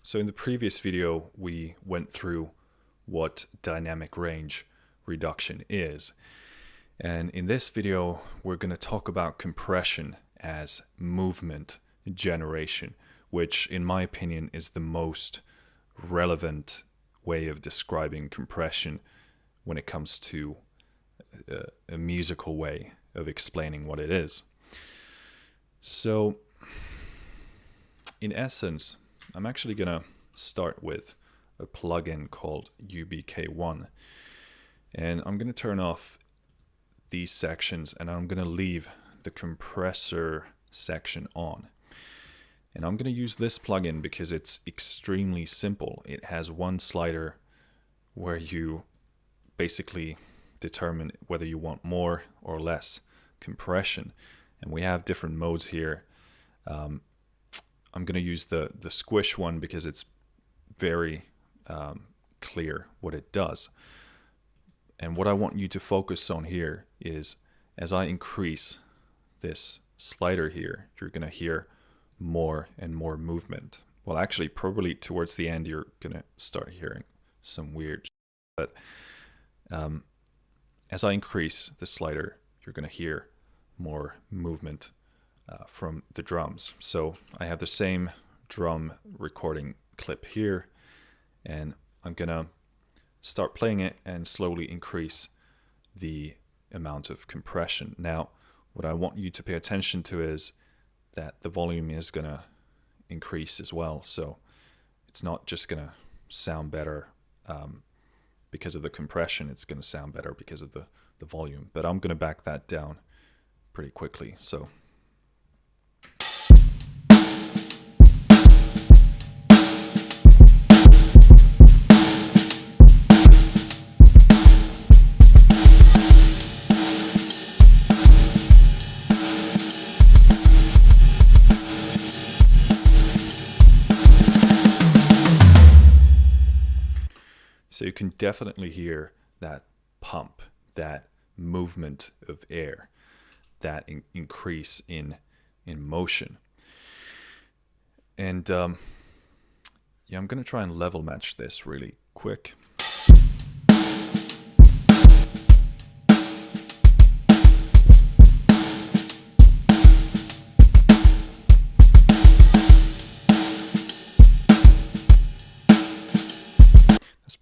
So in the previous video, we went through what dynamic range reduction is. And in this video, we're going to talk about compression as movement generation, which in my opinion is the most relevant way of describing compression when it comes to a musical way of explaining what it is. So in essence, I'm actually going to start with a plugin called Ubk1, and I'm going to turn off these sections and I'm going to leave the compressor section on. And I'm going to use this plugin because it's extremely simple. It has one slider where you basically determine whether you want more or less compression, and we have different modes here. I'm going to use the squish one because it's very clear what it does. And what I want you to focus on here is as I increase this slider here, you're going to hear more and more movement. Well, actually, probably towards the end, you're going to start hearing some weird shit. But as I increase the slider, you're going to hear more movement from the drums. So I have the same drum recording clip here, and I'm going to start playing it and slowly increase the amount of compression. Now, what I want you to pay attention to is that the volume is going to increase as well. So it's not just going to sound better because of the compression, it's going to sound better because of the volume. But I'm going to back that down pretty quickly. So you can definitely hear that pump, that movement of air, that increase in motion. And yeah, I'm going to try and level match this really quick.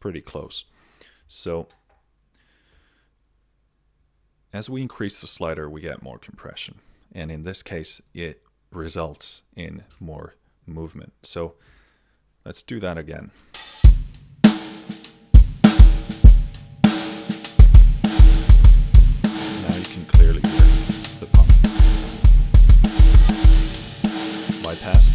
Pretty close. So as we increase the slider, we get more compression, and in this case it results in more movement. So let's do that again. Now you can clearly hear the pump. Bypassed.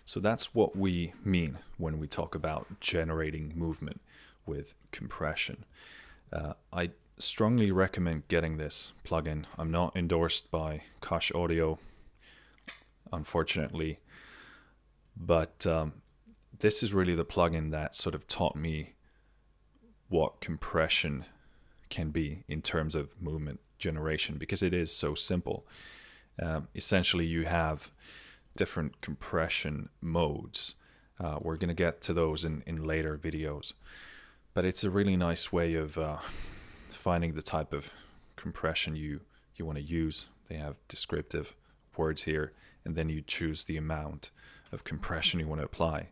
So that's what we mean when we talk about generating movement with compression. I strongly recommend getting this plugin. I'm not endorsed by Kosh Audio, unfortunately, but this is really the plugin that sort of taught me what compression can be in terms of movement generation, because it is so simple. Essentially, you have different compression modes. We're going to get to those in later videos, but it's a really nice way of finding the type of compression you want to use. They have descriptive words here, and then you choose the amount of compression you want to apply,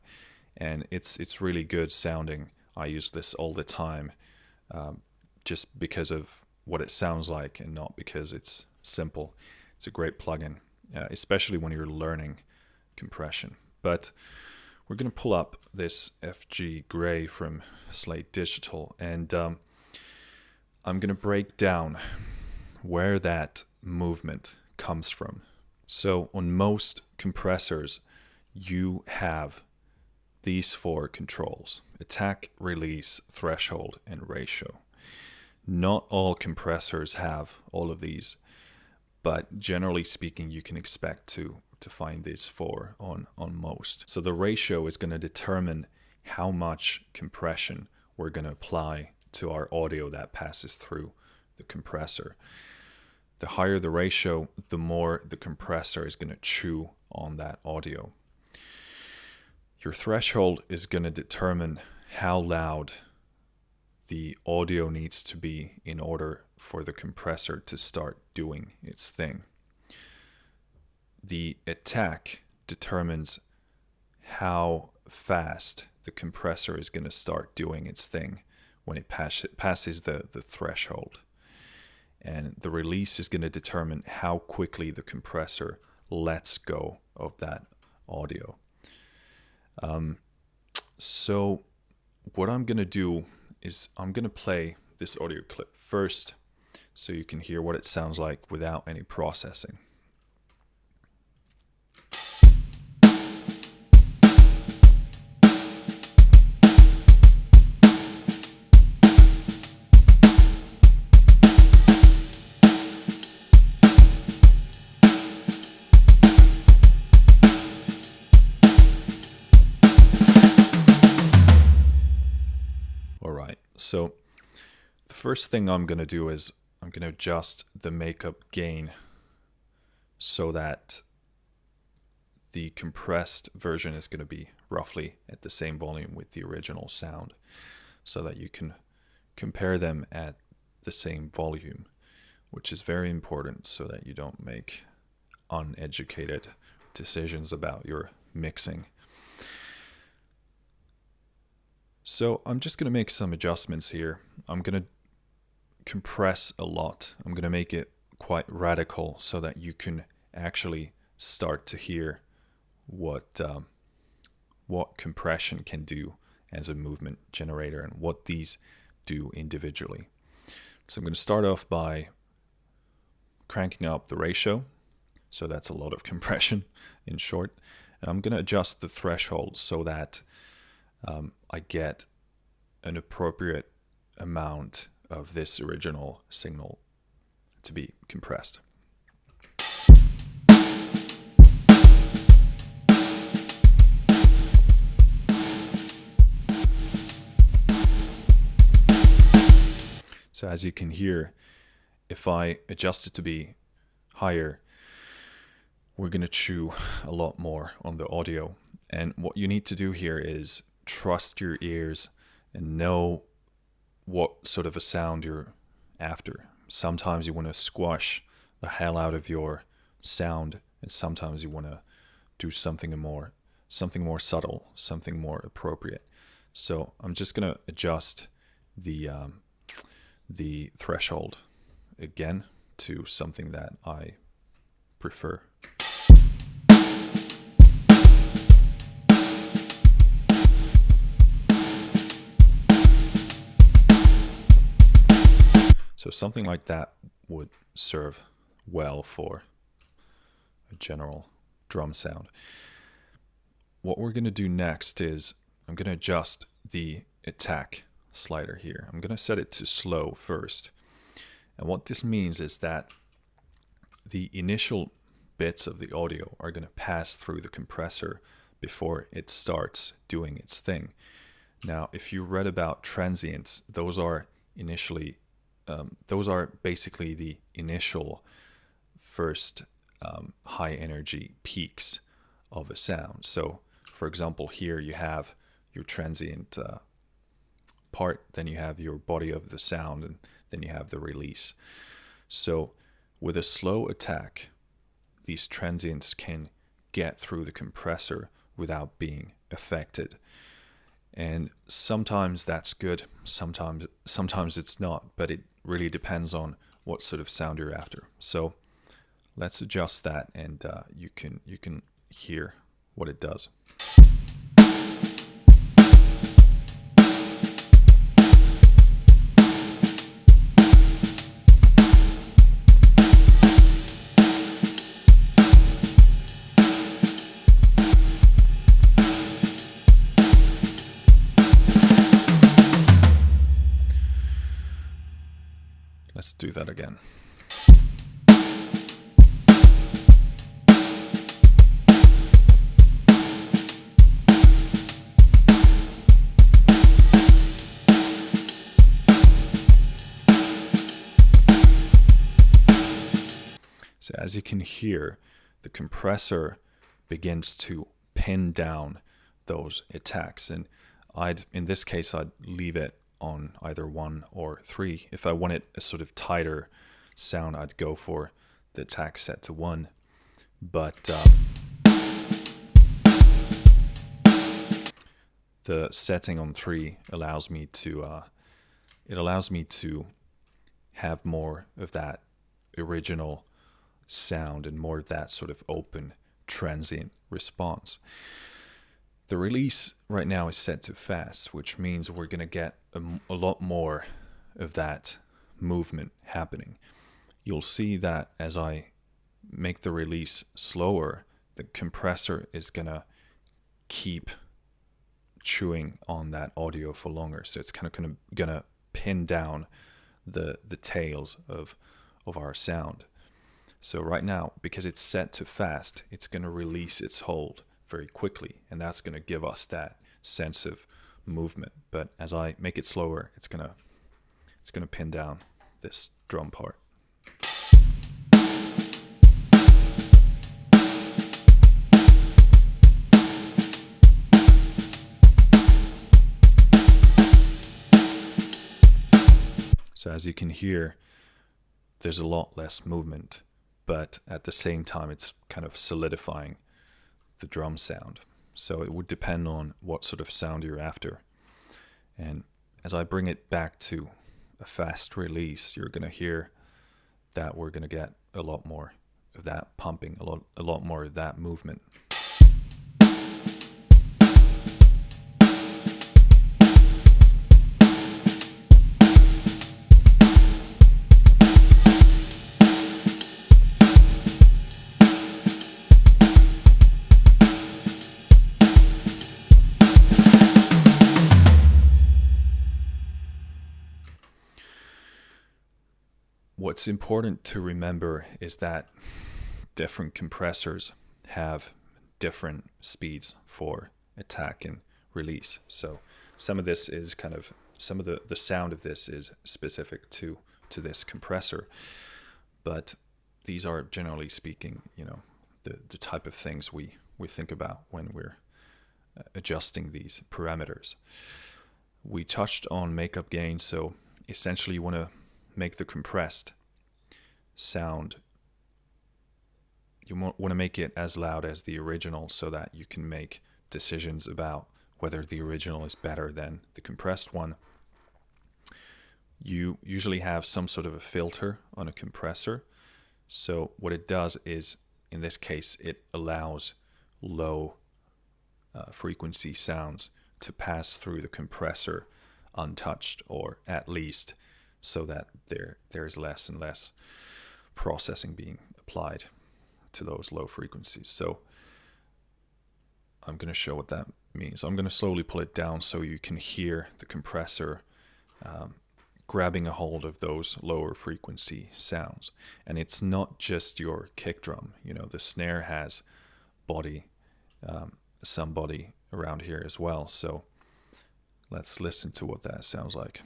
and it's really good sounding. I use this all the time just because of what it sounds like and not because it's simple. It's a great plugin. Especially when you're learning compression. But we're going to pull up this FG Gray from Slate Digital, and I'm going to break down where that movement comes from. So on most compressors, you have these four controls: attack, release, threshold, and ratio. Not all compressors have all of these, but generally speaking, you can expect to find these four on most. So the ratio is going to determine how much compression we're going to apply to our audio that passes through the compressor. The higher the ratio, the more the compressor is going to chew on that audio. Your threshold is going to determine how loud the audio needs to be in order for the compressor to start doing its thing. The attack determines how fast the compressor is going to start doing its thing when it passes the threshold. And the release is going to determine how quickly the compressor lets go of that audio. So what I'm going to do is I'm going to play this audio clip first so you can hear what it sounds like without any processing. So the first thing I'm going to do is I'm going to adjust the makeup gain so that the compressed version is going to be roughly at the same volume with the original sound, so that you can compare them at the same volume, which is very important so that you don't make uneducated decisions about your mixing. So I'm just going to make some adjustments here. I'm going to compress a lot. I'm going to make it quite radical so that you can actually start to hear what compression can do as a movement generator and what these do individually. So I'm going to start off by cranking up the ratio. So that's a lot of compression in short. And I'm going to adjust the threshold so that I get an appropriate amount of this original signal to be compressed. So as you can hear, if I adjust it to be higher, we're going to chew a lot more on the audio. And what you need to do here is trust your ears and know what sort of a sound you're after. Sometimes you want to squash the hell out of your sound, and sometimes you want to do something more subtle, something more appropriate. So I'm just going to adjust the threshold again to something that I prefer. So something like that would serve well for a general drum sound. What we're going to do next is I'm going to adjust the attack slider here. I'm going to set it to slow first. And what this means is that the initial bits of the audio are going to pass through the compressor before it starts doing its thing. Now, if you read about transients, those are basically the initial first high energy peaks of a sound. So for example, here you have your transient part, then you have your body of the sound, and then you have the release. So with a slow attack, these transients can get through the compressor without being affected. And sometimes that's good, sometimes it's not, but it really depends on what sort of sound you're after. So let's adjust that, and you can hear what it does. Let's do that again. So as you can hear, the compressor begins to pin down those attacks, and in this case I'd leave it on either 1 or 3. If I wanted a sort of tighter sound, I'd go for the attack set to 1. But the setting on 3 allows me to have more of that original sound and more of that sort of open transient response. The release right now is set to fast, which means we're going to get a lot more of that movement happening. You'll see that as I make the release slower, the compressor is going to keep chewing on that audio for longer. So it's kind of going to pin down the tails of our sound. So right now, because it's set to fast, it's going to release its hold very quickly, and that's going to give us that sense of movement. But as I make it slower, it's going to pin down this drum part. So as you can hear, there's a lot less movement, but at the same time, it's kind of solidifying the drum sound. So it would depend on what sort of sound you're after. And as I bring it back to a fast release, you're going to hear that we're going to get a lot more of that pumping, a lot more of that movement. What's important to remember is that different compressors have different speeds for attack and release. So some of this is some of the sound of this is specific to this compressor, but these are, generally speaking, the type of things we think about when we're adjusting these parameters. We touched on makeup gain, so essentially you want to make the compressed sound, you want to make it as loud as the original so that you can make decisions about whether the original is better than the compressed one. You usually have some sort of a filter on a compressor. So what it does is, in this case, it allows low frequency sounds to pass through the compressor untouched, or at least so that there is less and less processing being applied to those low frequencies. So I'm going to show what that means. I'm going to slowly pull it down so you can hear the compressor grabbing a hold of those lower frequency sounds. And it's not just your kick drum. The snare has body, some body around here as well. So let's listen to what that sounds like.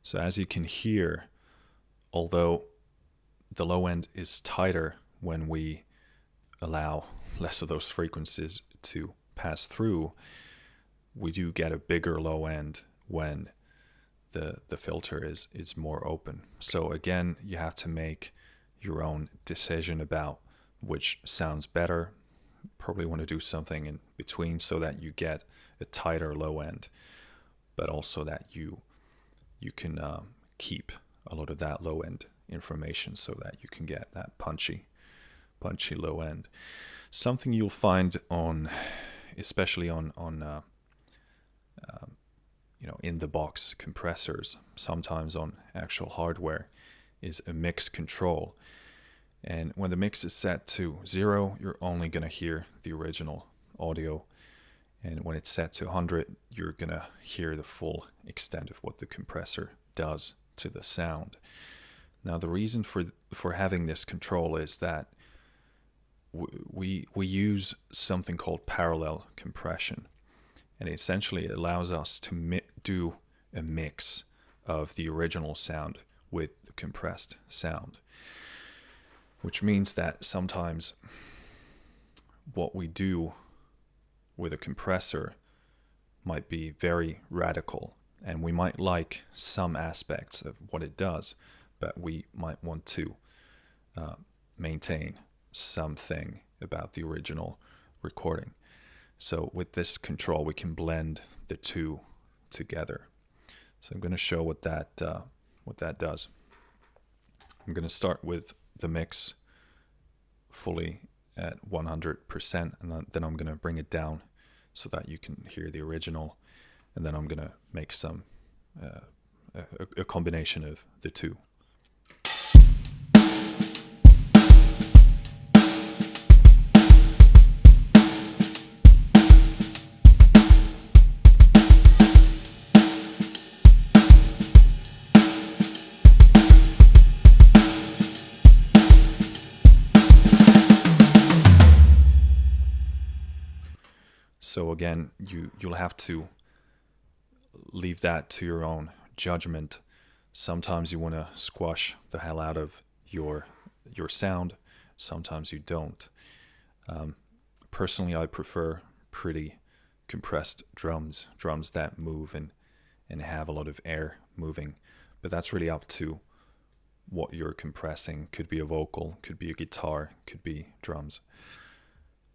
So as you can hear, although the low end is tighter when we allow less of those frequencies to pass through, we do get a bigger low end when the filter is more open. So again, you have to make your own decision about which sounds better. Probably want to do something in between so that you get a tighter low end, but also that you can keep a lot of that low end information so that you can get that punchy low end. Something you'll find especially on in the box compressors, sometimes on actual hardware, is a mix control. And when the mix is set to 0, you're only going to hear the original audio. And when it's set to 100, you're gonna hear the full extent of what the compressor does to the sound. Now, the reason for having this control is that we use something called parallel compression, and essentially it allows us to do a mix of the original sound with the compressed sound, which means that sometimes what we do with a compressor might be very radical, and we might like some aspects of what it does, but we might want to maintain something about the original recording. So with this control, we can blend the two together. So I'm going to show what that does. I'm going to start with the mix fully at 100%, and then I'm going to bring it down so that you can hear the original, and then I'm going to make some a combination of the two. So again, you'll have to leave that to your own judgment. Sometimes you want to squash the hell out of your sound. Sometimes you don't. Personally, I prefer pretty compressed drums that move and have a lot of air moving. But that's really up to what you're compressing. Could be a vocal, could be a guitar, could be drums.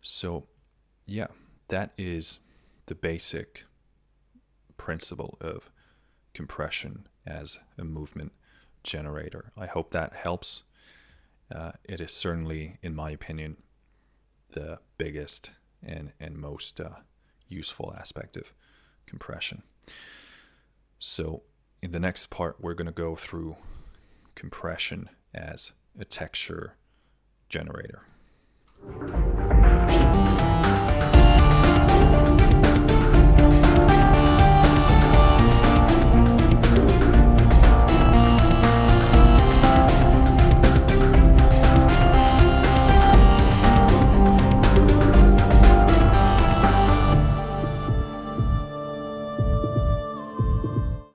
So yeah, that is the basic principle of compression as a movement generator. I hope that helps. It is certainly, in my opinion, the biggest and most useful aspect of compression. So in the next part, we're going to go through compression as a texture generator.